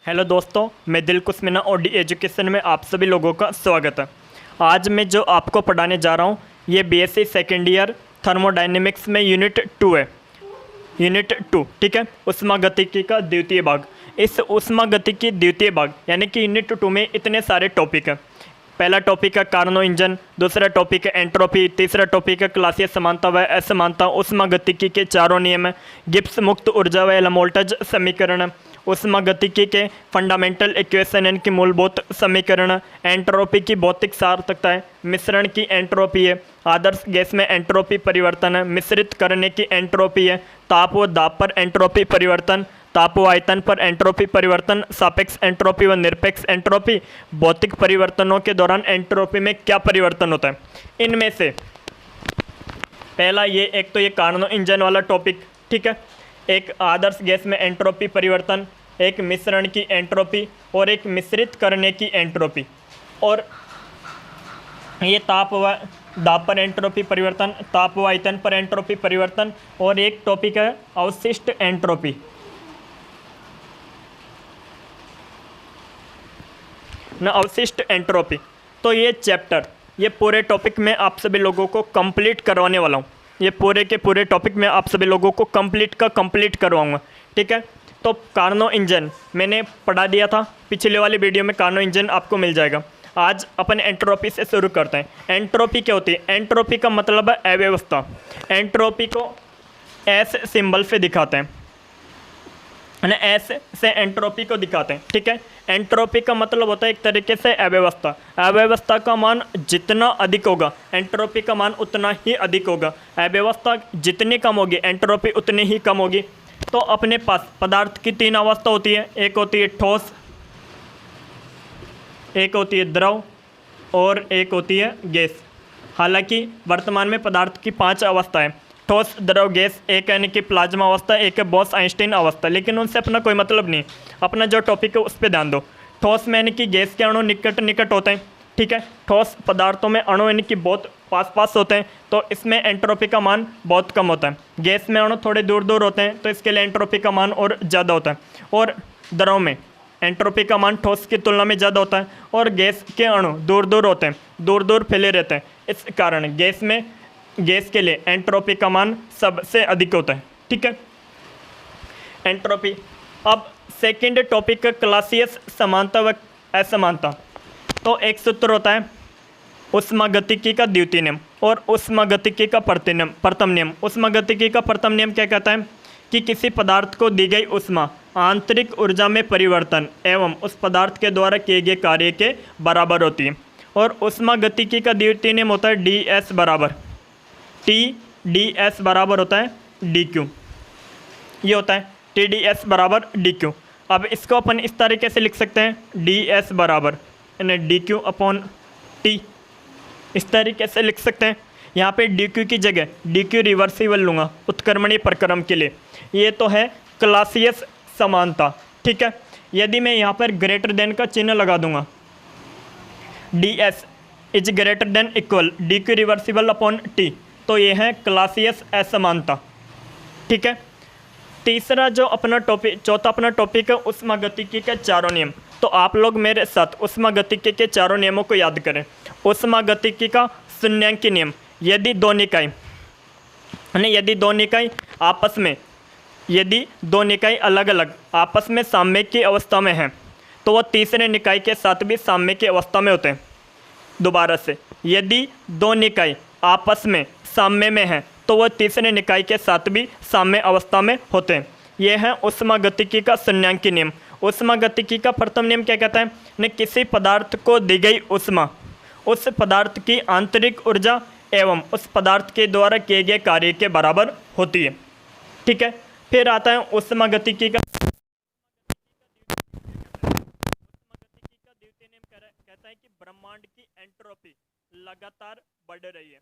Hello दोस्तों, मैं दिल कुस्मिना और एजुकेशन में आप सभी लोगों का स्वागत है। आज मैं जो आपको पढ़ाने जा रहा हूँ ये बीएससी सेकेंड ईयर थर्मोडायनेमिक्स में यूनिट 2 है। यूनिट 2, ठीक है, ऊष्मागतिकी का द्वितीय भाग। इस ऊष्मागतिकी द्वितीय भाग यानी कि यूनिट 2 में इतने सारे टॉपिक है। पहला टॉपिक है कार्नो इंजन, दूसरा टॉपिक है एंट्रोपी, तीसरा टॉपिक है क्लासीय समानता व असमानता, ऊष्मागतिकी के चारों नियम है, गिब्स मुक्त ऊर्जा व हेल्महोल्ट्ज़ समीकरण, ऊष्मागतिकी के फंडामेंटल इक्वेशन यानी कि मूलभूत समीकरण, एंट्रोपी की भौतिक सार्थकता है, मिश्रण की एंट्रोपी है, आदर्श गैस में एंट्रोपी परिवर्तन है, मिश्रित करने की एंट्रोपी है, ताप व दाब पर एंट्रोपी परिवर्तन, ताप व आयतन पर एंट्रोपी परिवर्तन, सापेक्ष एंट्रोपी व निरपेक्ष एंट्रोपी, भौतिक परिवर्तनों के दौरान एंट्रोपी में क्या परिवर्तन होता है। इनमें से पहला एक तो ये कार्नो इंजन वाला टॉपिक, ठीक है, एक आदर्श गैस में एंट्रोपी परिवर्तन, एक मिश्रण की एंट्रोपी और एक मिश्रित करने की एंट्रोपी, और ये ताप व दाब पर एंट्रोपी परिवर्तन, ताप व आयतन पर एंट्रोपी परिवर्तन, और एक टॉपिक है अवशिष्ट एंट्रोपी। ना अवशिष्ट एंट्रोपी। तो ये चैप्टर, ये पूरे टॉपिक में आप सभी लोगों को कंप्लीट करवाने वाला हूँ। ये पूरे के पूरे टॉपिक में आप सभी लोगों को कंप्लीट करवाऊंगा, ठीक है। तो कार्नो इंजन मैंने पढ़ा दिया था पिछले वाली वीडियो में, कार्नो इंजन आपको मिल जाएगा। आज अपन एंट्रोपी से शुरू करते हैं। एंट्रोपी क्या होती है? एंट्रोपी का मतलब है अव्यवस्था। एंट्रोपी को एस सिंबल से दिखाते हैं, एस से एंट्रोपी को दिखाते हैं, ठीक है। एंट्रोपी का मतलब होता है एक तरीके से अव्यवस्था। अव्यवस्था का मान जितना अधिक होगा एंट्रोपी का मान उतना ही अधिक होगा। अव्यवस्था जितनी कम होगी एंट्रोपी उतनी ही कम होगी। तो अपने पास पदार्थ की तीन अवस्था होती है, एक होती है ठोस, एक होती है द्रव और एक होती है गैस। हालांकि वर्तमान में पदार्थ की 5 अवस्थाएं, ठोस, द्रव, गैस, एक यानी कि प्लाज्मा अवस्था, एक है बॉस आइंस्टीन अवस्था, लेकिन उनसे अपना कोई मतलब नहीं। अपना जो टॉपिक है उस पर ध्यान दो। ठोस में यानी कि गैस के अणु निकट निकट होते हैं, ठीक है। ठोस पदार्थों में अणु यानी कि बहुत पास पास होते हैं, तो इसमें एंट्रोपी का मान बहुत कम होता है। गैस में अणु थोड़े दूर दूर होते हैं, तो इसके लिए एंट्रोपी का मान और ज़्यादा होता है। और द्रव में एंट्रोपी का मान ठोस की तुलना में ज़्यादा होता है, और गैस के अणु दूर दूर होते हैं, दूर दूर फैले रहते हैं। इस कारण गैस के लिए एंट्रोपी का मान सबसे अधिक होता है, ठीक है। एंट्रोपी। अब सेकंड टॉपिक क्लासीय समानता व असमानता। तो एक सूत्र होता है ऊष्मागतिकी का द्वितीय नियम और ऊष्मागतिकी का प्रथम नियम। ऊष्मागतिकी का प्रथम नियम क्या कहता है कि किसी पदार्थ को दी गई ऊष्मा आंतरिक ऊर्जा में परिवर्तन एवं उस पदार्थ के द्वारा किए गए कार्य के बराबर होती है। और ऊष्मागतिकी का द्वितीय नियम होता है ds बराबर TdS बराबर होता है dq। ये होता है TdS बराबर dq। अब इसको अपन इस तरीके से लिख सकते हैं ds बराबर यानी dq अपॉन t, इस तरीके से लिख सकते हैं। यहाँ पे dq की जगह dq रिवर्सिबल लूँगा उत्क्रमणीय प्रक्रम के लिए। ये तो है क्लासीय समानता, ठीक है। यदि मैं यहाँ पर ग्रेटर देन का चिन्ह लगा दूंगा, ds is greater than equal dq reversible upon t, तो ये है क्लासीय असमानता, ठीक है। तीसरा जो अपना टॉपिक, चौथा अपना टॉपिक है ऊष्मागतिकी के चारों नियम। तो आप लोग मेरे साथ ऊष्मागतिकी के चारों नियमों को याद करें। ऊष्मागतिकी का शून्यांकी नियम, यदि दो निकाय अलग अलग आपस में साम्य की अवस्था में हैं तो वह तीसरे निकाय के साथ भी साम्य की अवस्था में होते हैं। दोबारा से, यदि दो निकाय आपस में साम्य में हैं तो वह तीसरे निकाय के साथ भी साम्य अवस्था में होते हैं। यह है ऊष्मागतिकी का शून्यांकी नियम। ऊष्मागतिकी का प्रथम नियम क्या कहता है न, किसी पदार्थ को दी गई ऊष्मा उस पदार्थ की आंतरिक ऊर्जा एवं उस पदार्थ के द्वारा किए गए कार्य के बराबर होती है, ठीक है। फिर आता है ऊष्मागतिकी का द्वितीय नियम कहता है कि ब्रह्मांड की एंट्रोपी लगातार बढ़ रही है।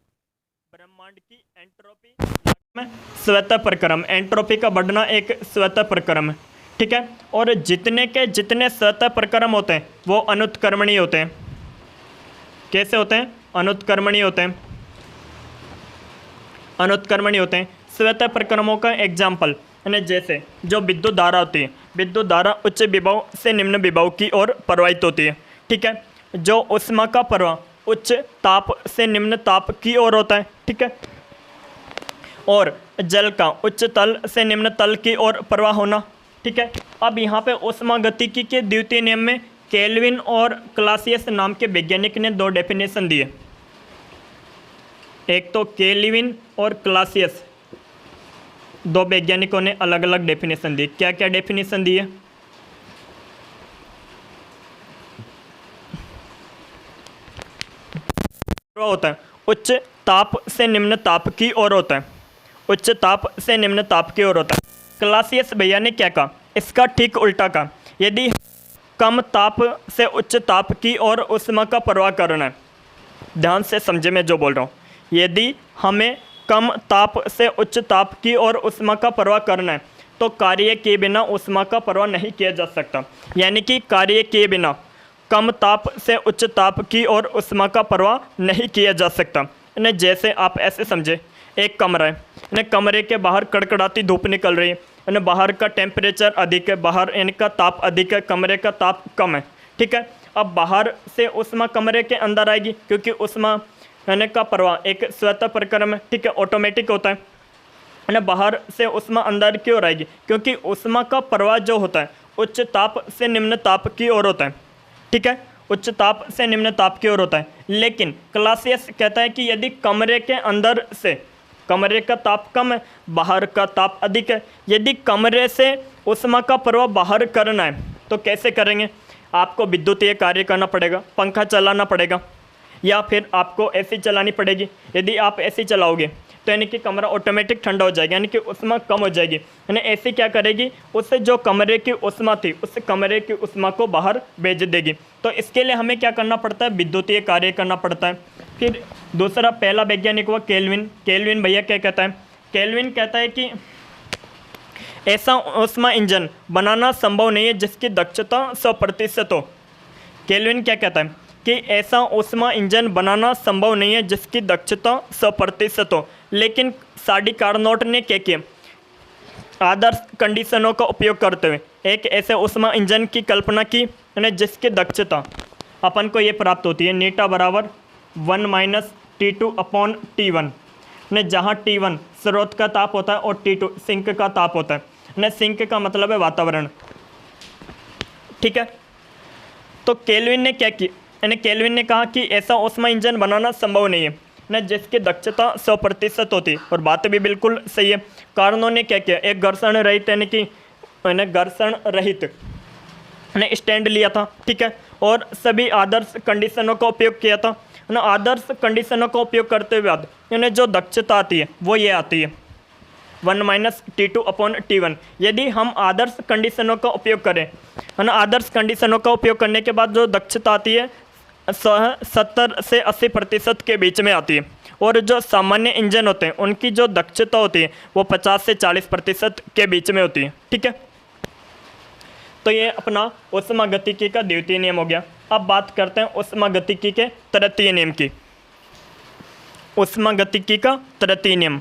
ब्रह्मांड की एंट्रोपी में स्वतः प्रक्रम, एंट्रोपी का बढ़ना एक स्वतः प्रक्रम है, ठीक है। और जितने के जितने स्वतः प्रक्रम होते हैं वो अनुत्क्रमणीय होते हैं। कैसे होते हैं? अनुत्क्रमणीय होते हैं। अनुत्क्रमणीय होते हैं। स्वतः प्रक्रमों का एग्जाम्पल यानी जैसे जो विद्युत धारा होती है, विद्युत धारा उच्च विभव से निम्न विभव की ओर प्रवाहित होती है। ठीक है, जो ऊष्मा का प्रवाह उच्च ताप से निम्न ताप की ओर होता है। ठीक है, और जल का उच्च तल से निम्न तल की ओर प्रवाह होना। ठीक है, अब यहाँ पे ऊष्मागतिकी के द्वितीय नियम में केल्विन और क्लासियस नाम के वैज्ञानिक ने दो डेफिनेशन दिए। एक तो केल्विन और क्लासियस, दो वैज्ञानिकों ने अलग अलग डेफिनेशन दी। क्या क्या डेफिनेशन दिए? होता है उच्च ताप से निम्न ताप की ओर होता है, उच्च ताप से निम्न ताप की ओर होता है। क्लासियस भैया ने क्या कहा? इसका ठीक उल्टा कहा। यदि कम ताप से उच्च ताप की ओर ऊष्मा का प्रवाह करना है, ध्यान से समझे मैं जो बोल रहा हूँ। यदि हमें कम ताप से उच्च ताप की ओर ऊष्मा का प्रवाह करना है तो कार्य के बिना ऊष्मा का प्रवाह नहीं किया जा सकता। यानी कि कार्य के बिना कम ताप से उच्च ताप की ओर ऊष्मा का प्रवाह नहीं किया जा सकता। इन्हें जैसे आप ऐसे समझे, एक कमरा है, इन्हें कमरे के बाहर कड़कड़ाती धूप निकल रही है, इन्हें बाहर का टेम्परेचर अधिक है, बाहर इनका ताप अधिक है, कमरे का ताप कम है। ठीक है, अब बाहर से ऊष्मा कमरे के अंदर आएगी क्योंकि ऊष्मा यानी का प्रवाह एक स्वतः प्रक्रम है। ठीक है, ऑटोमेटिक होता है। यानी बाहर से ऊष्मा अंदर की ओर आएगी क्योंकि ऊष्मा का प्रवाह जो होता है उच्च ताप से निम्न ताप की ओर होता है। ठीक है, उच्च ताप से निम्न ताप की ओर होता है। लेकिन क्लासियस कहता है कि यदि कमरे के अंदर से कमरे का ताप कम है, बाहर का ताप अधिक है, यदि कमरे से ऊष्मा का प्रवाह बाहर करना है तो कैसे करेंगे? आपको विद्युतीय कार्य करना पड़ेगा, पंखा चलाना पड़ेगा या फिर आपको एसी चलानी पड़ेगी। यदि आप एसी चलाओगे तो यानी कि कमरा ऑटोमेटिक ठंडा हो जाएगा, यानी कि ऊष्मा कम हो जाएगी। यानी एसी क्या करेगी? उससे जो कमरे की ऊष्मा थी उस कमरे की ऊष्मा को बाहर भेज देगी। तो इसके लिए हमें क्या करना पड़ता है? विद्युतीय कार्य करना पड़ता है। फिर दूसरा, पहला वैज्ञानिक हुआ केल्विन। केल्विन भैया क्या कहता है? केल्विन कहता है कि ऐसा ऊष्मा इंजन बनाना संभव नहीं है जिसकी दक्षता 100% हो। केल्विन क्या कहता है कि ऐसा ऊष्मा इंजन बनाना संभव नहीं है जिसकी दक्षता 100% हो। लेकिन साडी कार्नोट ने क्या किया? आदर्श कंडीशनों का उपयोग करते हुए एक ऐसे ऊष्मा इंजन की कल्पना की यानी जिसकी दक्षता अपन को ये प्राप्त होती है नीटा बराबर 1 - T2/T1, ने जहाँ T1 स्रोत का ताप होता है और T2 सिंक का ताप होता है। न सिंक का मतलब है वातावरण। ठीक है, तो केल्विन ने क्या किया? यानी केल्विन ने कहा कि ऐसा ऊष्मा इंजन बनाना संभव नहीं है न जिसकी दक्षता 100% होती है। और बात भी बिल्कुल सही है। कार्नो ने क्या किया? एक घर्षण रहित यानी कि घर्षण रहित ने स्टैंड लिया था। ठीक है, और सभी आदर्श कंडीशनों का उपयोग किया था ना। आदर्श कंडीशनों का उपयोग करते हुए बाद यानी जो दक्षता आती है वो ये आती है 1 - T2/T1। यदि हम आदर्श कंडीशनों का उपयोग करें है ना, आदर्श कंडीशनों का उपयोग करने के बाद जो दक्षता आती है 70 से 80% के बीच में आती है। और जो सामान्य इंजन होते हैं उनकी जो दक्षता होती है वो 50 से 40% के बीच में होती है। ठीक है, तो ये अपना ऊष्मागतिकी का द्वितीय नियम हो गया। अब बात करते हैं ऊष्मागतिकी के तृतीय नियम की। ऊष्मागतिकी का तृतीय नियम,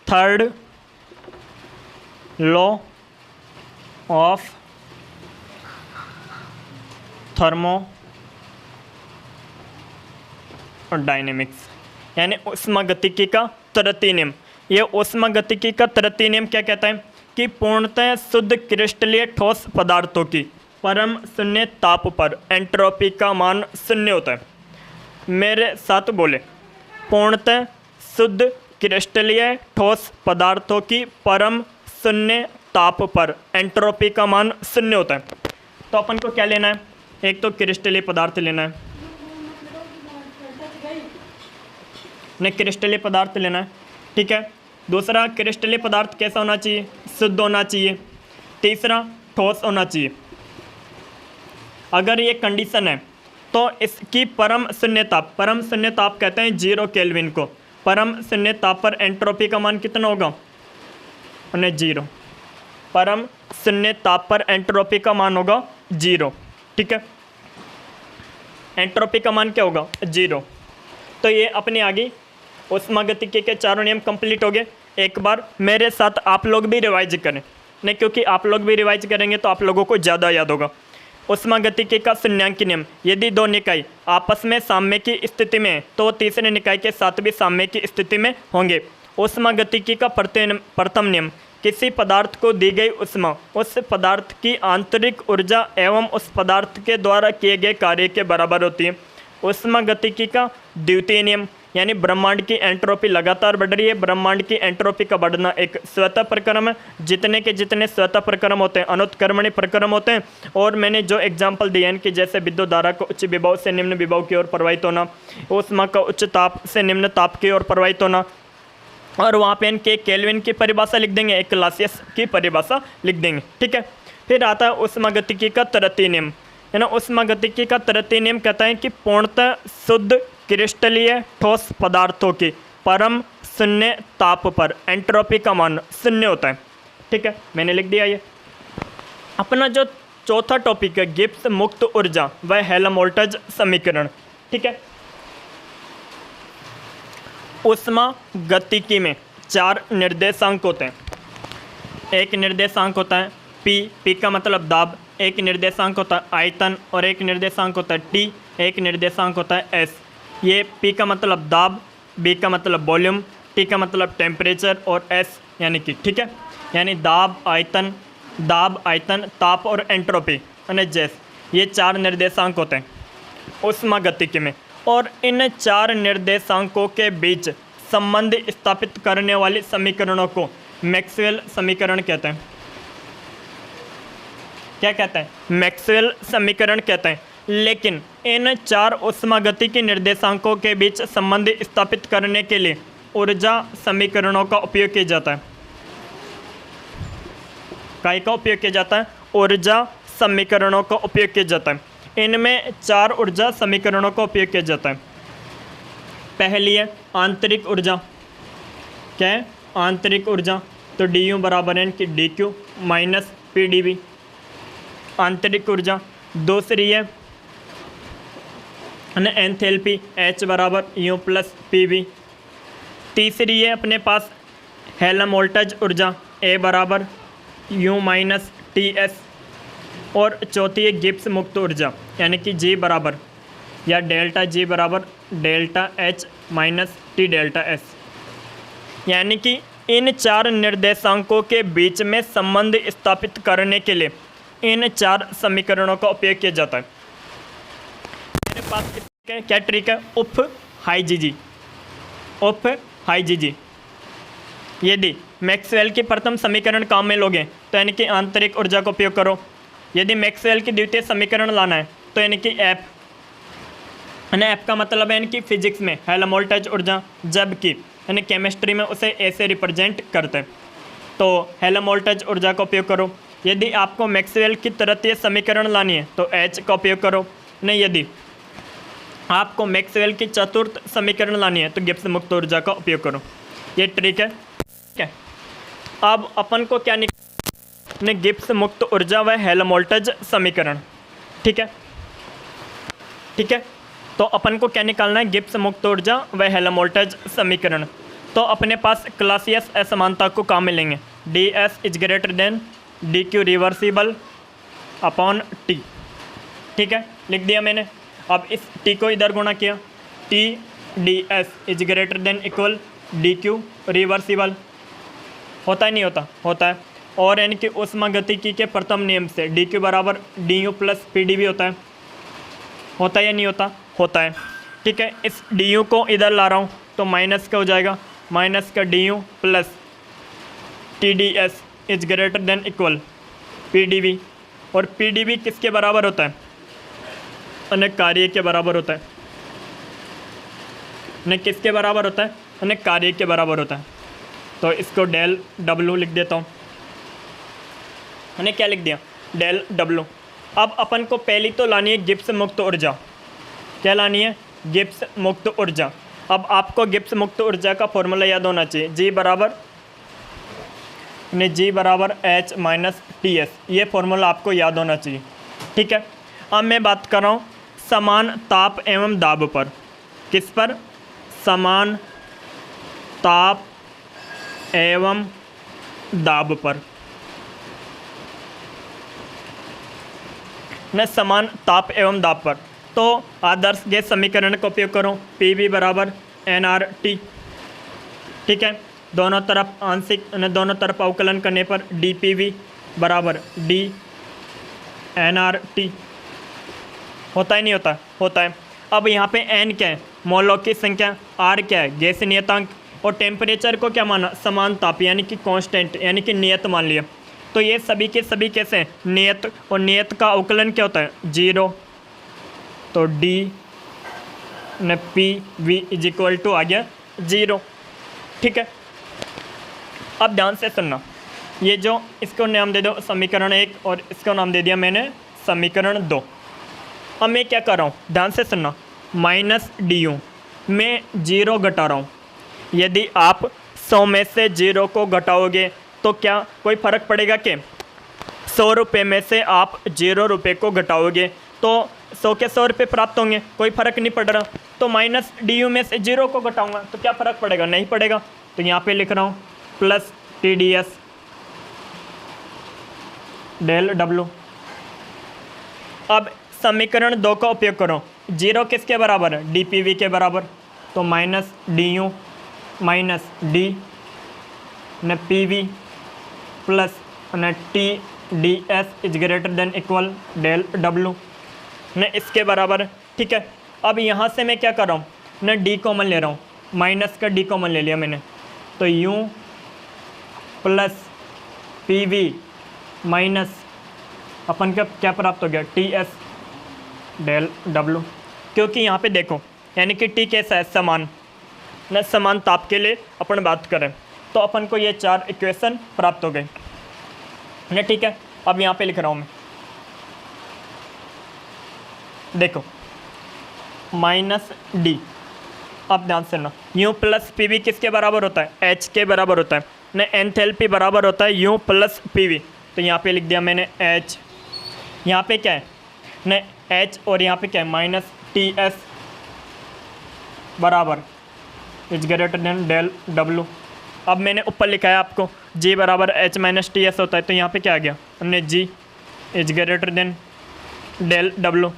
थर्ड लॉ ऑफ थर्मोडायनेमिक्स यानी ऊष्मागतिकी का तृतीय नियम। ये ऊष्मागतिकी का तृतीय नियम क्या कहता है कि पूर्णतः शुद्ध क्रिस्टलीय ठोस पदार्थों की परम शून्य ताप पर एंट्रोपी का मान शून्य होता है। मेरे साथ बोले, पूर्णतः शुद्ध क्रिस्टलीय ठोस पदार्थों की परम शून्य ताप पर एंट्रोपी का मान शून्य होता है। तो अपन को क्या लेना है? एक तो क्रिस्टलीय पदार्थ लेना है, क्रिस्टलीय पदार्थ लेना है। ठीक है, दूसरा क्रिस्टलीय पदार्थ कैसा होना चाहिए? शुद्ध होना चाहिए। तीसरा ठोस होना चाहिए। अगर ये कंडीशन है तो इसकी परम शून्य ताप कहते हैं 0 केल्विन को। परम शून्य ताप पर एंट्रोपी का मान कितना होगा? 0। परम शून्य ताप पर एंट्रोपी का मान होगा 0। ठीक है, एंट्रोपी का मान क्या होगा? 0। तो ये अपने आगे ऊष्मागतिकी के चारों नियम कंप्लीट हो गए। एक बार मेरे साथ आप लोग भी रिवाइज करें। नहीं, क्योंकि आप लोग भी रिवाइज करेंगे तो आप लोगों को ज़्यादा याद होगा। उष्मागतिकी का शून्यांकी नियम, यदि दो निकाय आपस में साम्य की स्थिति में हैं तो तीसरे निकाय के साथ भी साम्य की स्थिति में होंगे। उष्मागतिकी का प्रथम नियम, किसी पदार्थ को दी गई उष्मा उस पदार्थ की आंतरिक ऊर्जा एवं उस पदार्थ के द्वारा किए गए कार्य के बराबर होती है। उष्मागतिकी का द्वितीय नियम, यानी ब्रह्मांड की एंट्रोपी लगातार बढ़ रही है। ब्रह्मांड की एंट्रोपी का बढ़ना एक स्वतः प्रक्रम है। जितने के जितने स्वतः प्रक्रम होते हैं अनुत्क्रमणीय प्रक्रम होते हैं। और मैंने जो एग्जांपल दिए हैं कि जैसे विद्युत धारा को उच्च विभव से निम्न विभव की ओर प्रवाहित होना, ऊष्मा का उच्च ताप से निम्न ताप की ओर प्रवाहित होना, और वहाँ पे इनके केल्विन की परिभाषा लिख देंगे, एक क्लासियस की परिभाषा लिख देंगे। ठीक है, फिर आता है उष्मागतिकी का तृतीय नियम, है ना। उष्मागतिकी का तृतीय नियम कहता है कि पूर्णतः शुद्ध क्रिस्टलीय ठोस पदार्थों की परम शून्य ताप पर एंट्रोपी का मान शून्य होता है। ठीक है, मैंने लिख दिया ये। अपना जो चौथा टॉपिक है गिब्स मुक्त ऊर्जा व हेल्महोल्ट्ज़ समीकरण। ठीक है, उष्मागतिकी में 4 निर्देशांक होते हैं। एक निर्देशांक होता है पी का मतलब दाब, एक निर्देशांक होता है आयतन, और एक निर्देशांक होता है टी, एक निर्देशांक होता है एस। ये पी का मतलब दाब, बी का मतलब वॉल्यूम, टी का मतलब टेम्परेचर, और एस यानी कि, ठीक है, यानी दाब, आयतन, ताप और एंट्रोपी यानी जैस, ये 4 निर्देशांक होते हैं उष्मागतिकी में। और इन 4 निर्देशांकों के बीच संबंध स्थापित करने वाले समीकरणों को मैक्सवेल समीकरण कहते हैं। क्या कहते हैं? मैक्सवेल समीकरण कहते हैं। लेकिन इन 4 उष्मागतिकी निर्देशांकों के बीच संबंध स्थापित करने के लिए ऊर्जा समीकरणों का उपयोग किया जाता है। काय का उपयोग किया जाता है? ऊर्जा समीकरणों का उपयोग किया जाता है। इनमें 4 ऊर्जा समीकरणों का उपयोग किया जाता है। पहली है आंतरिक ऊर्जा। क्या है? आंतरिक ऊर्जा। तो डी यू बराबर है कि D Q minus P D V, आंतरिक ऊर्जा। दूसरी है एंथैल्पी, एच बराबर यू प्लस पी वी। तीसरी है अपने पास हेल्महोल्ट्ज़ ऊर्जा, ए बराबर यू माइनस टी एस। और चौथी है गिब्स मुक्त ऊर्जा, यानी कि जी बराबर या डेल्टा जी बराबर delta H minus T delta S. यानी कि इन 4 निर्देशांकों के बीच में संबंध स्थापित करने के लिए इन 4 समीकरणों का उपयोग किया जाता है। मेरे पास क्या ट्रिक है? उफ हाई जी जी, उफ हाई जी जी। यदि मैक्सवेल की प्रथम समीकरण काम में लोगे तो यानी कि आंतरिक ऊर्जा का उपयोग करो। यदि मैक्सवेल की द्वितीय समीकरण लाना है तो यानी कि एफ, यानी एफ का मतलब है यानी कि फिजिक्स में हेल्महोल्ट्ज़ ऊर्जा, जबकि यानी केमिस्ट्री में उसे ए से रिप्रेजेंट करते हैं। तो हेल्महोल्ट्ज़ ऊर्जा का उपयोग करो। यदि आपको मैक्सवेल की तृतीय समीकरण लानी है तो एच का उपयोग करो। नहीं, यदि आपको मैक्सवेल की चतुर्थ समीकरण लानी है तो गिब्स मुक्त ऊर्जा का उपयोग करो। ये ट्रिक है। ठीक है, अब अपन को क्या ने गिब्स मुक्त ऊर्जा व हेल्महोल्ट्ज़ समीकरण। ठीक है, ठीक है, तो अपन को क्या निकालना है? गिब्स मुक्त ऊर्जा व हेल्महोल्ट्ज़ समीकरण। तो अपने पास क्लासियस असमानता को काम में लेंगे। D S is greater then D Q reversible upon T. ठीक है, लिख दिया मैंने। अब इस टी को इधर गुणा किया, T D S is greater than equal D Q reversible. होता है नहीं होता? होता है। और यानी कि उष्मागतिकी के प्रथम नियम से डी क्यू बराबर D U plus P D V होता है। होता है या नहीं होता? होता है। ठीक है, इस डी यू को इधर ला रहा हूँ तो माइनस का हो जाएगा, माइनस का D U plus T D S is greater than equal P D V. और पी डी वी किसके बराबर होता है? अनेक कार्य के बराबर होता है। अनेक किसके बराबर होता है? अनेक कार्य के बराबर होता है। तो इसको डेल डब्लू लिख देता हूँ। मैंने क्या लिख दिया? Del W. अब अपन को पहली तो लानी है गिब्स मुक्त ऊर्जा। क्या लानी है? गिब्स मुक्त ऊर्जा। अब आपको गिब्स मुक्त ऊर्जा का फॉर्मूला याद होना चाहिए। जी बराबर एच माइनस टी एस, ये फॉर्मूला आपको याद होना चाहिए। ठीक है, अब मैं बात कर रहा हूँ समान ताप एवं दाब पर। किस पर? समान ताप एवं दाब पर। न समान ताप एवं दाब पर। तो आदर्श गैस समीकरण का उपयोग करो, PV बराबर nRT, ठीक है। दोनों तरफ आंशिक दोनों तरफ अवकलन करने पर dPV बराबर d nRT होता है, नहीं होता? होता है। अब यहाँ पे n क्या है? मोलों की संख्या, r क्या है? गैस नियतांक, और टेम्परेचर को क्या माना? समान ताप यानी कि कांस्टेंट यानी कि नियत मान लिया। तो ये सभी के सभी कैसे हैं? नियत, और नियत का अवकलन क्या होता है? 0। तो d न PV इज इक्वल टू आ गया 0, ठीक है। अब ध्यान से सुनना, ये जो इसको नाम दे दो समीकरण 1 और इसको नाम दे दिया मैंने समीकरण 2। अब मैं क्या कर रहा हूँ? ध्यान से सुनना, माइनस du मैं 0 घटा रहा हूँ। यदि आप 100 में से 0 को घटाओगे तो क्या कोई फ़र्क पड़ेगा? कि 100 रुपये में से आप 0 रुपये को घटाओगे तो 100 के 100 रुपये प्राप्त होंगे, कोई फ़र्क नहीं पड़ रहा। तो माइनस du में से 0 को घटाऊंगा तो क्या फ़र्क पड़ेगा? नहीं पड़ेगा। तो यहाँ पे लिख रहा हूँ प्लस TDS डेल W। अब समीकरण 2 का उपयोग करो, 0 किसके बराबर है? dPV के बराबर। तो माइनस du माइनस d न PV प्लस न TDS is greater than equal del W न इसके बराबर, ठीक है। अब यहाँ से मैं क्या कर रहा हूँ? न d कॉमन ले रहा हूँ, माइनस का d कॉमन ले लिया मैंने। तो u प्लस PV माइनस अपन का क्या प्राप्त हो गया? TS del W। क्योंकि यहाँ पे देखो यानी कि T कैसा है? समान, न समान ताप के लिए अपन बात करें तो अपन को ये 4 इक्वेशन प्राप्त हो गए न, ठीक है। अब यहाँ पे लिख रहा हूँ मैं, देखो माइनस d। अब ध्यान से ना, u प्लस PV किसके बराबर होता है? H के बराबर होता है न, एंथैल्पी बराबर होता है u प्लस PV। तो यहाँ पे लिख दिया मैंने H, यहाँ पे क्या है न H, और यहाँ पे क्या है? माइनस TS बराबर is greater than del W। अब मैंने ऊपर लिखा है आपको G बराबर H माइनस TS होता है, तो यहाँ पे क्या आ गया? हमने G is greater than del W।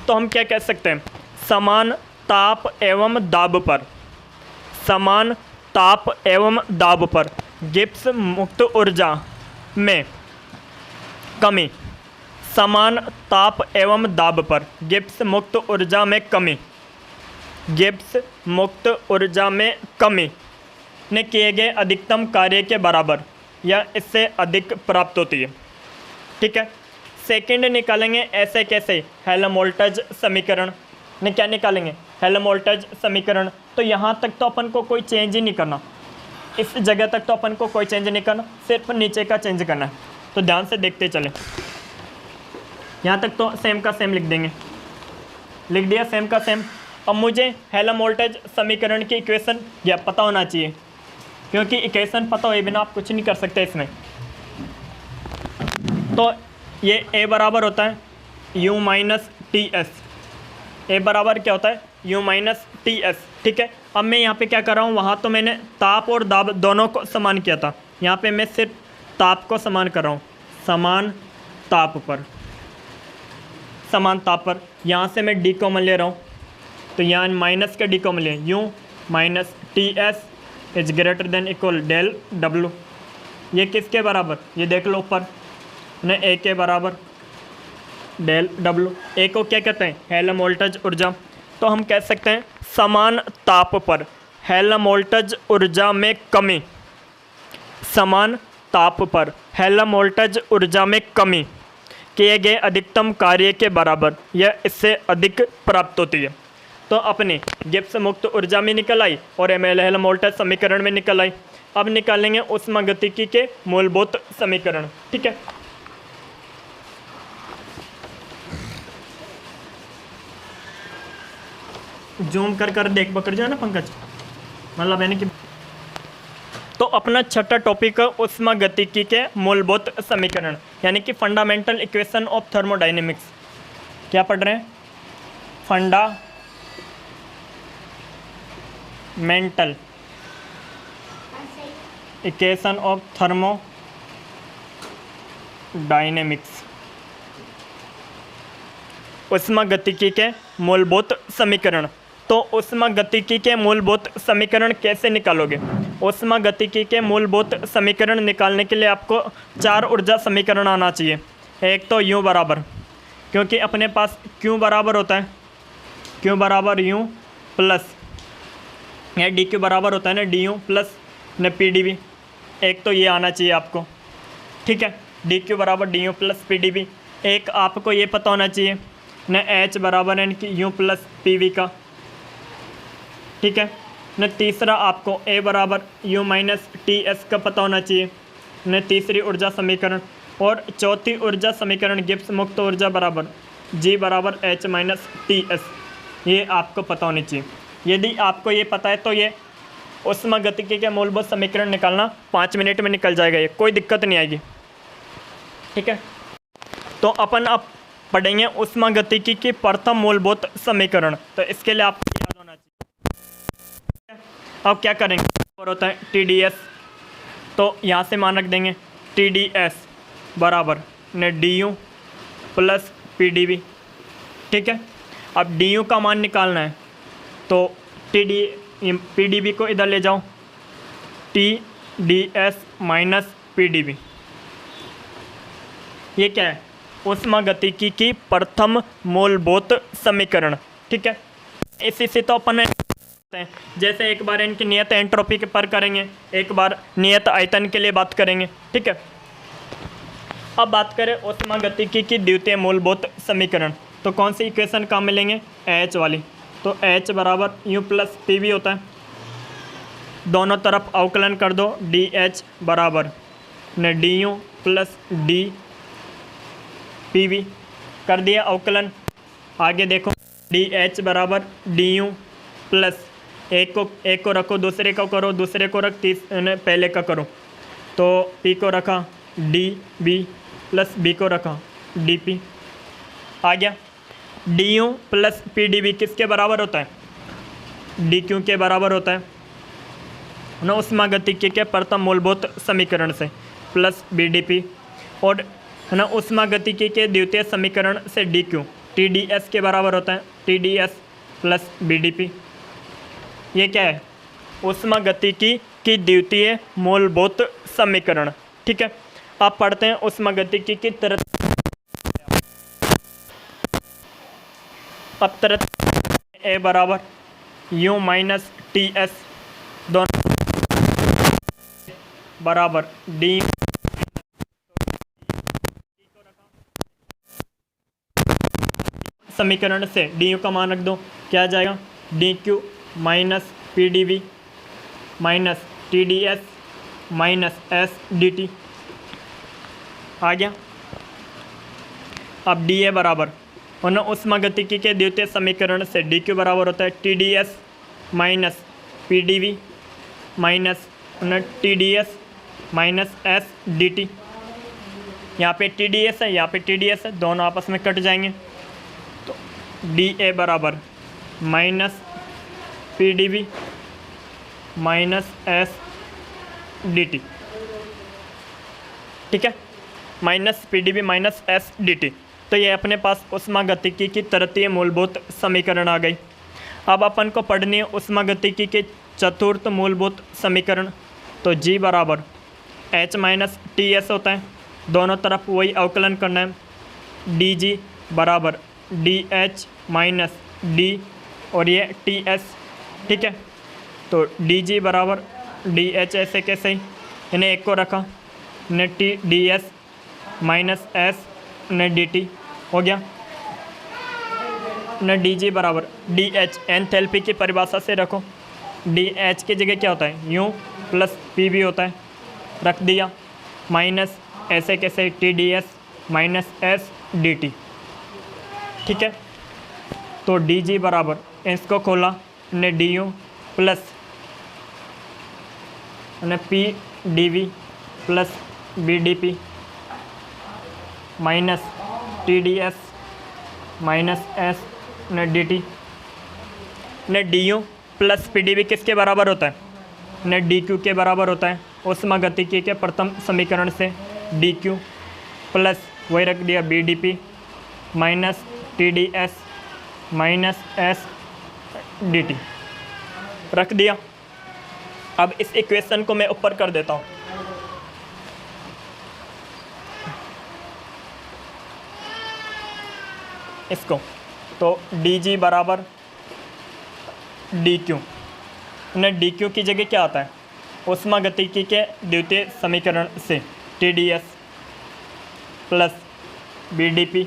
तो हम क्या कह सकते हैं? समान ताप एवं दाब पर, समान ताप एवं दाब पर गिब्स मुक्त ऊर्जा में कमी, समान ताप एवं दाब पर गिब्स मुक्त ऊर्जा में कमी, गिब्स मुक्त ऊर्जा में कमी ने किए गए अधिकतम कार्य के बराबर या इससे अधिक प्राप्त होती है, ठीक है। सेकंड निकालेंगे ऐसे कैसे? हेल्महोल्ट्ज़ समीकरण ने क्या निकालेंगे? हेल्महोल्ट्ज़ समीकरण। तो यहाँ तक तो अपन को कोई चेंज ही नहीं करना, इस जगह तक तो अपन को कोई चेंज नहीं करना, सिर्फ नीचे का चेंज करना है। तो ध्यान से देखते चलें, यहाँ तक तो सेम का सेम लिख देंगे, लिख दिया सेम का सेम। अब मुझे हेल्महोल्ट्ज़ समीकरण की इक्वेशन या पता होना चाहिए, क्योंकि इक्वेशन पता हुए बिना आप कुछ नहीं कर सकते इसमें। तो ये A बराबर होता है U माइनस TS, A बराबर क्या होता है? U माइनस TS, ठीक है। अब मैं यहाँ पे क्या कर रहा हूँ? वहाँ तो मैंने ताप और दाब दोनों को समान किया था, यहाँ पे मैं सिर्फ ताप को समान कर रहा हूँ। समान ताप पर, समान ताप पर यहाँ से मैं D कॉमन ले रहा हूँ, तो यहाँ माइनस का D कॉमन ले, U minus TS is greater than equal del W। ये किसके बराबर? ये देख लो ऊपर न, A के बराबर डेल W। A को क्या कहते हैं? हेल्महोल्ट्ज़ ऊर्जा। तो हम कह सकते हैं समान ताप पर हेल्महोल्ट्ज़ ऊर्जा में कमी, समान ताप पर हेल्महोल्ट्ज़ ऊर्जा में कमी किए गए अधिकतम कार्य के बराबर या इससे अधिक प्राप्त होती है। तो अपने गिब्स मुक्त ऊर्जा में निकल आई और हेल्महोल्ट्ज़ समीकरण में निकल आई। अब निकालेंगे ऊष्मागतिकी के मूलभूत समीकरण, ठीक है। जूम कर देख पकड़ जाए ना पंकज, मतलब यानी कि। तो अपना छठा टॉपिक है ऊष्मागतिकी के मूलभूत समीकरण, यानी कि फंडामेंटल इक्वेशन ऑफ थर्मोडायनेमिक्स। क्या पढ़ रहे हैं? Fundamental equation of thermodynamics. ऊष्मागतिकी के मूलभूत समीकरण। तो ऊष्मागतिकी के मूलभूत समीकरण कैसे निकालोगे? ऊष्मागतिकी के मूलभूत समीकरण निकालने के लिए आपको 4 ऊर्जा समीकरण आना चाहिए। एक तो U बराबर, क्योंकि अपने पास Q बराबर होता है, Q बराबर U प्लस या DQ बराबर होता है ना DU प्लस न PdV। एक तो ये आना चाहिए आपको, ठीक है, DQ बराबर DU प्लस PdV। एक आपको ये पता होना चाहिए न H बराबर है कि U प्लस PV का, ठीक है न। तीसरा आपको A बराबर U माइनस TS का पता होना चाहिए न, तीसरी ऊर्जा समीकरण। और चौथी ऊर्जा समीकरण गिब्स मुक्त ऊर्जा बराबर G बराबर H माइनस TS, ये आपको पता होनी चाहिए। यदि आपको ये पता है तो ये ऊष्मागतिकी के मूलभूत समीकरण निकालना 5 मिनट में निकल जाएगा, ये कोई दिक्कत नहीं आएगी, ठीक है। तो अपन अब पढ़ेंगे ऊष्मागतिकी की प्रथम मूलभूत समीकरण। तो इसके लिए आपको याद होना चाहिए। अब क्या करेंगे, और होता है TdS, तो यहाँ से मान रख देंगे TdS बराबर ने DU प्लस PdV, ठीक है। अब DU का मान निकालना है तो PdV को इधर ले जाओ, TdS माइनस PdV। ये क्या है? ऊष्मागतिकी की प्रथम मूलभूत समीकरण, ठीक है। इसी से तो अपन जैसे एक बार इनकी नियत एंट्रोपी के पर करेंगे, एक बार नियत आयतन के लिए बात करेंगे, ठीक है। अब बात करें ऊष्मागतिकी की द्वितीय मूलभूत समीकरण, तो कौन सी इक्वेशन काम मिलेंगे? H वाली। तो H बराबर U प्लस PV होता है, दोनों तरफ अवकलन कर दो, DH बराबर न DU प्लस DPV, कर दिया अवकलन। आगे देखो DH बराबर DU प्लस एक को रखो, दूसरे को करो, दूसरे को रख पहले का करो, तो P को रखा DB प्लस B को रखा DP। आ गया DU प्लस PdV किसके बराबर होता है? DQ के बराबर होता है न, ऊष्मागतिकी के प्रथम मूलभूत समीकरण से, प्लस BDP। और है ना ऊष्मागतिकी के द्वितीय समीकरण से DQ TdS के बराबर होता है, TdS प्लस BDP। ये क्या है? ऊष्मागतिकी की द्वितीय मूलभूत समीकरण, ठीक है। आप पढ़ते हैं ऊष्मागतिकी की तरह। अब तरह A बराबर U माइनस TS, दोनों बराबर D समीकरण से DU का मान रख दो, क्या आ जाएगा? DQ minus PdV minus TdS minus SDT। आ गया। अब DA बराबर और ऊष्मागतिकी के द्वितीय समीकरण से DQ बराबर होता है TdS minus PdV minus TdS minus SDT। यहाँ पे TdS है, यहाँ पे TdS है, दोनों आपस में कट जाएंगे, तो DA बराबर माइनस PdV माइनस SDT, ठीक है, माइनस PdV माइनस SDT। तो ये अपने पास ऊष्मागतिकी की तृतीय मूलभूत समीकरण आ गई। अब अपन को पढ़नी है ऊष्मागतिकी के चतुर्थ मूलभूत समीकरण। तो G बराबर H माइनस TS होता है, दोनों तरफ वही अवकलन करना है, DG बराबर DH माइनस D और ये TS, ठीक है। तो DG बराबर DH ऐसे कैसे ही, इन्हें एक को रखा, ने TdS माइनस S ने DT हो गया, न DG बराबर DH एंथैल्पी की परिभाषा से रखो, DH की जगह क्या होता है? U प्लस PV होता है, रख दिया, माइनस ऐसे कैसे TdS माइनस SDT, ठीक है। तो DG बराबर इसको खोला, ने DU प्लस ने PdV plus BDP minus TdS minus S ने DT, ने DU प्लस PdV किसके बराबर होता है? ने DQ के बराबर होता है। ऊष्मागतिकी के प्रथम समीकरण से DQ प्लस वही रख दिया BDP minus TdS minus S dt रख दिया। अब इस इक्वेशन को मैं ऊपर कर देता हूँ। इसको तो dg बराबर dq, dq की जगह क्या आता है, ऊष्मागतिकी के द्वितीय समीकरण से TdS plus BDP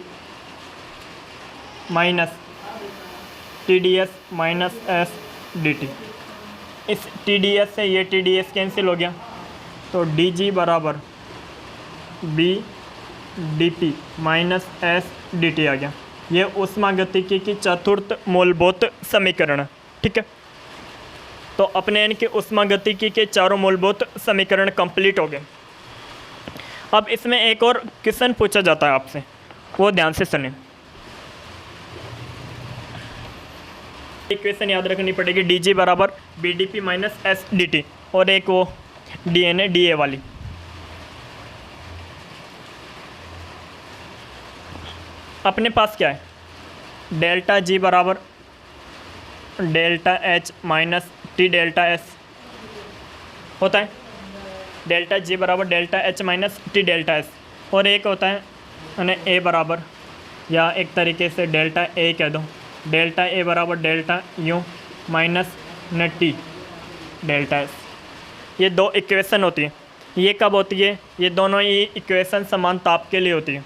minus TdS minus S dt। इस TdS से ये TdS कैंसिल हो गया, तो dg बराबर BDP माइनस S dt आ गया। ये ऊष्मागतिकी की चतुर्थ मूलभूत समीकरण है, ठीक है। तो अपने इनके ऊष्मागतिकी के चारों मूलभूत समीकरण कंप्लीट हो गए। अब इसमें एक और क्वेश्चन पूछा जाता है आपसे, वो ध्यान से सुनें। इक्वेशन याद रखनी पड़ेगी, dg बराबर BDP माइनस S dt, और एक वो dN dA वाली। अपने पास क्या है, डेल्टा G बराबर delta H minus T delta S होता है। डेल्टा G बराबर delta H minus T delta S, और एक होता है A बराबर, या एक तरीके से डेल्टा A कह दो, डेल्टा A बराबर delta U minus T delta S। ये दो इक्वेशन होती है। ये कब होती है, ये दोनों ही इक्वेशन समान ताप के लिए होती है,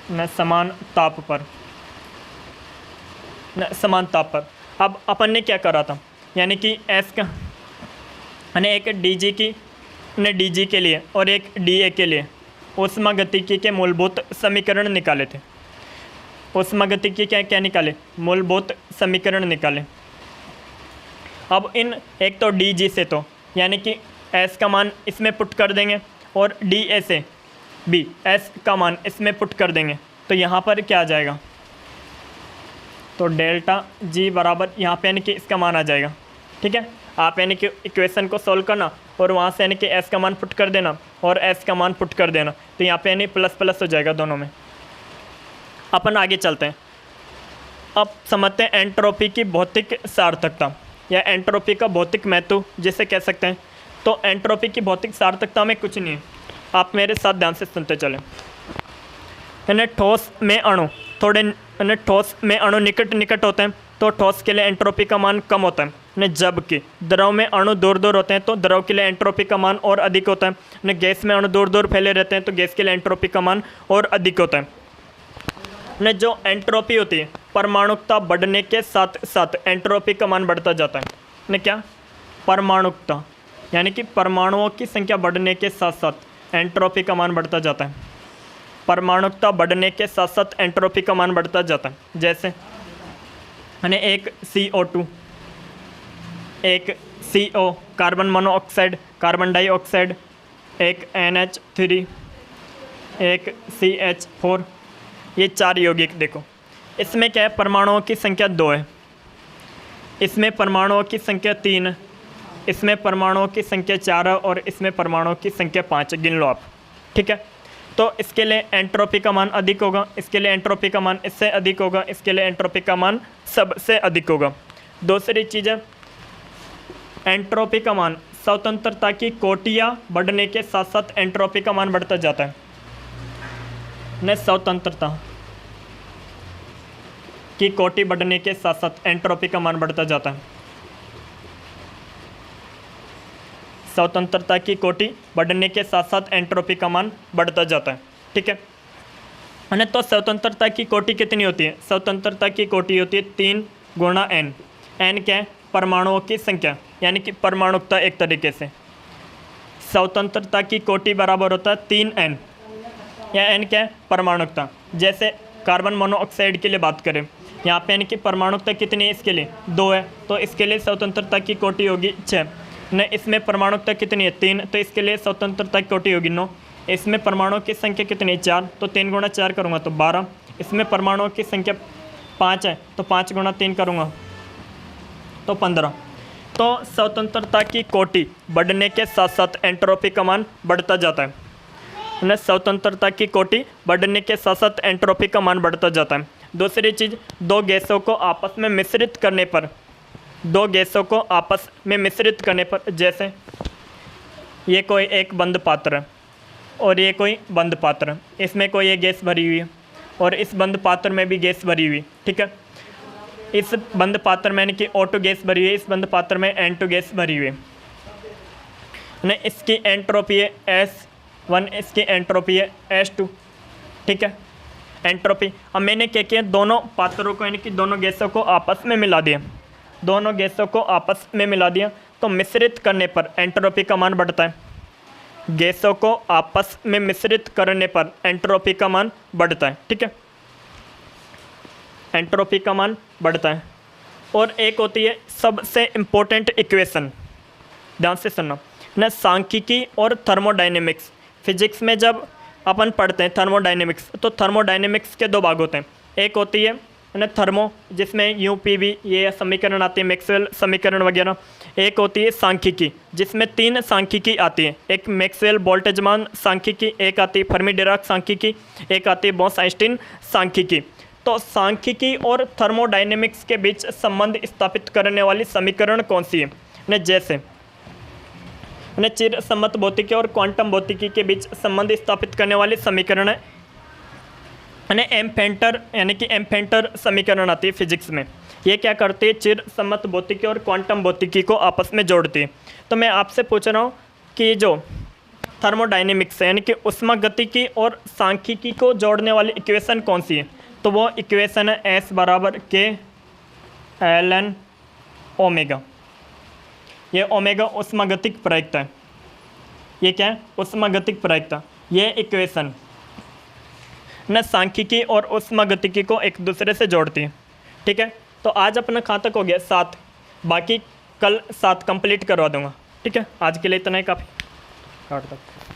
न समान ताप पर, न समान ताप पर। अब अपन ने क्या करा था, यानी कि S का एक dg की dg के लिए और एक dA के लिए ऊष्मागतिकी के मूलभूत समीकरण निकाले थे। ऊष्मागतिकी क्या क्या निकाले, मूलभूत समीकरण निकाले। अब इन एक तो dg से, तो यानी कि S का मान इसमें पुट कर देंगे, और dA से भी S का मान इसमें पुट कर देंगे, तो यहाँ पर क्या आ जाएगा, तो डेल्टा G बराबर यहाँ पे यानी कि इसका मान आ जाएगा, ठीक है। आप यानी कि इक्वेशन को सॉल्व करना और वहाँ से यानी कि S का मान पुट कर देना और S का मान पुट कर देना, तो यहाँ पे यानी प्लस प्लस हो जाएगा दोनों में। अपन आगे चलते हैं। अब समझते हैं एंट्रोपी की भौतिक सार्थकता, या एंट्रोपी का भौतिक महत्व जिसे कह सकते हैं। तो एंट्रोपी की भौतिक सार्थकता में कुछ नहीं है, आप मेरे साथ ध्यान से सुनते चलें। ठोस में अणु थोड़े ठोस में अणु निकट निकट होते हैं, तो ठोस के लिए एंट्रोपी का मान कम होता है। जबकि द्रव में अणु दूर दूर होते हैं, तो द्रव के लिए एंट्रोपी का मान और अधिक होता है। गैस में अणु दूर दूर फैले रहते हैं, तो गैस के लिए एंट्रोपी का मान और अधिक होता है। जो एंट्रोपी होती है, परमाणुकता बढ़ने के साथ साथ एंट्रोपी का मान बढ़ता जाता है। क्या, परमाणुकता यानी कि परमाणुओं की संख्या बढ़ने के साथ साथ एंट्रोपी का मान बढ़ता जाता है। परमाणुकता बढ़ने के साथ साथ एंट्रोपी का मान बढ़ता जाता है। जैसे एक CO2, एक CO carbon monoxide, carbon dioxide, एक NH3, एक CH4, ये 4 यौगिक। देखो इसमें क्या है, परमाणुओं की संख्या 2 है, इसमें परमाणुओं की संख्या 3 है, इसमें परमाणुओं की संख्या 4 है, और इसमें परमाणुओं की संख्या 5 है। गिन लो आप, ठीक है। तो इसके लिए एंट्रोपी का मान अधिक होगा, इसके लिए एंट्रोपी का मान इससे अधिक होगा, इसके लिए एंट्रोपी का मान सबसे अधिक होगा। दूसरी चीज़ है, एंट्रोपी का मान स्वतंत्रता की कोटियाँ बढ़ने के साथ साथ एंट्रोपी का मान बढ़ता जाता है। स्वतंत्रता की कोटि बढ़ने के साथ साथ एंट्रोपी का मान बढ़ता जाता है। स्वतंत्रता की कोटि बढ़ने के साथ साथ एंट्रोपी का मान बढ़ता जाता है, ठीक है। तो स्वतंत्रता की कोटि कितनी होती है, स्वतंत्रता की कोटि होती है 3 गुणा n। n क्या है, परमाणुओं की संख्या, यानी कि परमाणुकता एक तरीके से। स्वतंत्रता की कोटि बराबर होता है 3n, या n क्या है, परमाणुकता। जैसे कार्बन मोनोऑक्साइड के लिए बात करें, यहाँ पे यानी कि परमाणुकता कितनी है, इसके लिए 2 है, तो इसके लिए स्वतंत्रता की कोटि होगी 6। इसमें परमाणुकता कितनी है, 3, तो इसके लिए स्वतंत्रता की कोटि होगी 9। इसमें परमाणुओं की संख्या कितनी है, 4, तो 3 गुणा 4 करूँगा तो 12। इसमें परमाणुओं की संख्या 5 है, तो 5 गुणा 3 करूँगा तो 15। तो स्वतंत्रता की कोटि बढ़ने के साथ साथ एंट्रोपी का मान बढ़ता जाता है। न स्वतंत्रता की कोटि बढ़ने के साथ साथ एंट्रोपी का मान बढ़ता जाता है। दूसरी चीज़, दो गैसों को आपस में मिश्रित करने पर, दो गैसों को आपस में मिश्रित करने पर, जैसे ये कोई एक बंद पात्र है और ये कोई बंद पात्र है, इसमें कोई ये गैस भरी हुई है और इस बंद पात्र में भी गैस भरी हुई, ठीक है। इस बंद पात्र में यानी कि O2 गैस भरी हुई है, इस बंद पात्र में N2 गैस भरी हुई है। इसकी एंट्रोपी है S1, इसकी एंट्रोपी है S2, ठीक है। एंट्रोपी, अब मैंने क्या किया, दोनों पात्रों को यानी कि दोनों गैसों को आपस में मिला दिया, दोनों गैसों को आपस में मिला दिया, तो मिश्रित करने पर एंट्रोपी का मान बढ़ता है। गैसों को आपस में मिश्रित करने पर एंट्रोपी का मान बढ़ता है, ठीक है, एंट्रोपी का मान बढ़ता है। और एक होती है सबसे इम्पोर्टेंट इक्वेशन, ध्यान से सुनना ना, सांख्यिकी और थर्मोडायनेमिक्स। फिजिक्स में जब अपन पढ़ते हैं थर्मोडायनेमिक्स, तो थर्मोडायनेमिक्स के दो भाग होते हैं। एक होती है ना थर्मो, जिसमें UPV ये समीकरण आती है, मैक्सवेल समीकरण वगैरह। एक होती है सांख्यिकी, जिसमें तीन सांख्यिकी आती है, एक मैक्सवेल बोल्ट्जमान सांख्यिकी, एक आती है फर्मी डिराक सांख्यिकी, एक आती है बॉस-आइंस्टीन सांख्यिकी। तो सांख्यिकी और थर्मोडायनेमिक्स के बीच संबंध स्थापित करने वाली समीकरण कौन सी है न, जैसे न चिर सम्मत भौतिकी और क्वांटम भौतिकी के बीच संबंध स्थापित करने वाली समीकरण है एम्फेंटर, यानी कि एम्फेंटर समीकरण आती है फिजिक्स में। ये क्या करती है, चिर सम्मत भौतिकी और क्वांटम भौतिकी को आपस में जोड़ती है। तो मैं आपसे पूछ रहा हूँ कि जो थर्मोडायनेमिक्स है यानी कि ऊष्मागतिकी और सांख्यिकी को जोड़ने वाली इक्वेशन कौन सी है, तो वो इक्वेशन है S बराबर K ln ओमेगा। ये ओमेगा ऊष्मागतिक प्रायिकता है, ये क्या है, ऊष्मागतिक प्रायिकता। ये इक्वेशन न सांख्यिकी और ऊष्मागतिकी को एक दूसरे से जोड़ती है, ठीक है। तो आज अपना कहाँ तक हो गया, 7, बाकी कल 7 कंप्लीट करवा दूंगा, ठीक है। आज के लिए इतना ही काफ़ी, 8 तक।